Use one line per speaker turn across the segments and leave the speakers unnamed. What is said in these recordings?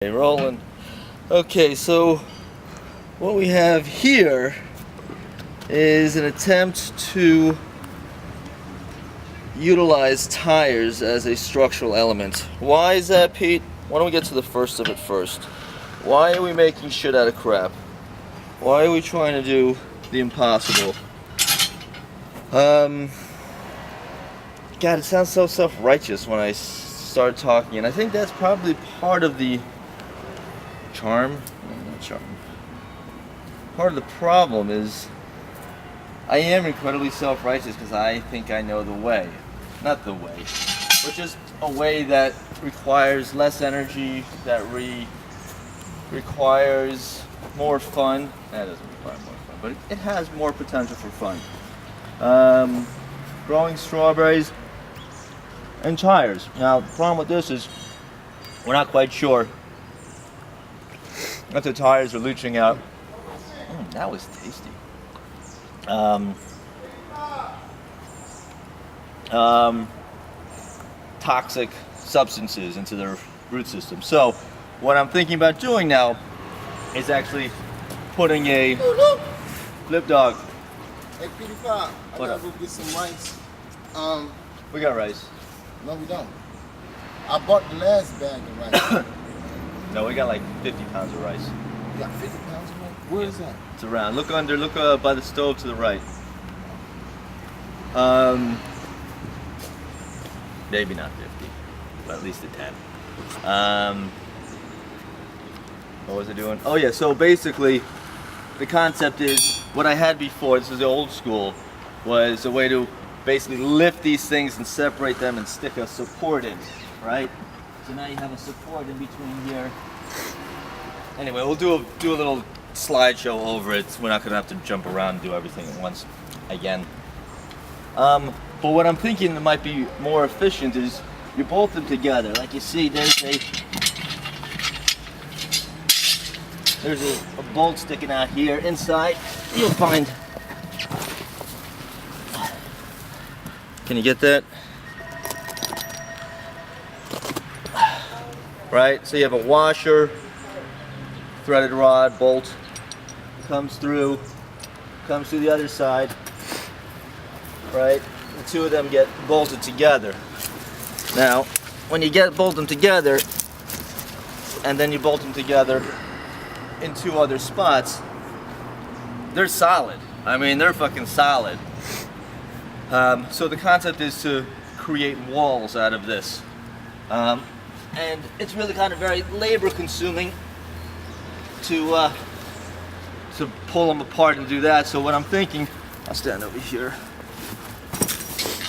Hey, rolling. Okay, so what we have here is an attempt to utilize tires as a structural element. Why is that, Pete? Why don't we get to the first of it first? Why are we making shit out of crap? Why are we trying to do the impossible? God, it sounds so self-righteous when I start talking, and I think that's probably part of the charm. No, not charm. Part of the problem is I am incredibly self-righteous because I think I know the way. Not the way, but just a way that requires less energy, that requires more fun. That doesn't require more fun, but it has more potential for fun. Growing strawberries and tires. Now, the problem with this is we're not quite sure if the tires are leaching out. That was tasty. Toxic substances into their root system. So what I'm thinking about doing now is actually putting a flip dog.
Hey, Petey Pop, I gotta go get some rice.
We got rice.
No, we don't. I bought the last bag of rice.
No, we got like 50 pounds of rice.
You got 50 pounds of rice? Where is that?
It's around. Look under. Look by the stove to the right. Maybe not 50, but at least a 10. What was I doing? Oh yeah. So basically, the concept is what I had before. This is the old school. Was a way to basically lift these things and separate them and stick a support in, right? So now you have a support in between here. Anyway, we'll do a little slideshow over it. We're not gonna have to jump around and do everything at once again. But what I'm thinking that might be more efficient is you bolt them together. Like you see, there's a bolt sticking out here. Inside, you'll find. Can you get that? Right. So you have a washer, threaded rod, bolt comes through the other side. Right. The two of them get bolted together. Now, when you bolt them together, and then you bolt them together in two other spots, they're solid. I mean, they're fucking solid. So the concept is to create walls out of this. And it's really kind of very labor consuming to pull them apart and do that. So what I'm thinking, I'll stand over here.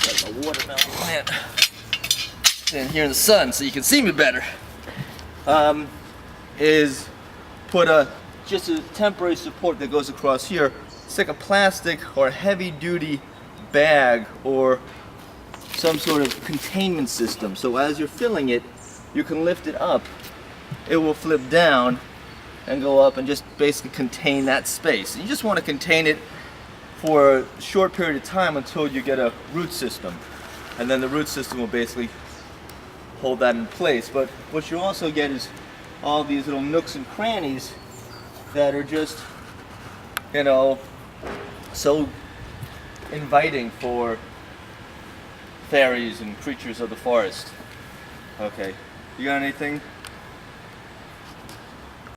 Got my watermelon plant. Stand here in the sun so you can see me better. Is put just a temporary support that goes across here. It's like a plastic or heavy duty bag or some sort of containment system. So as you're filling it, you can lift it up. It will flip down and go up and just basically contain that space. You just want to contain it for a short period of time until you get a root system. And then the root system will basically hold that in place. But what you also get is all these little nooks and crannies that are just, so inviting for fairies and creatures of the forest. Okay, you got anything?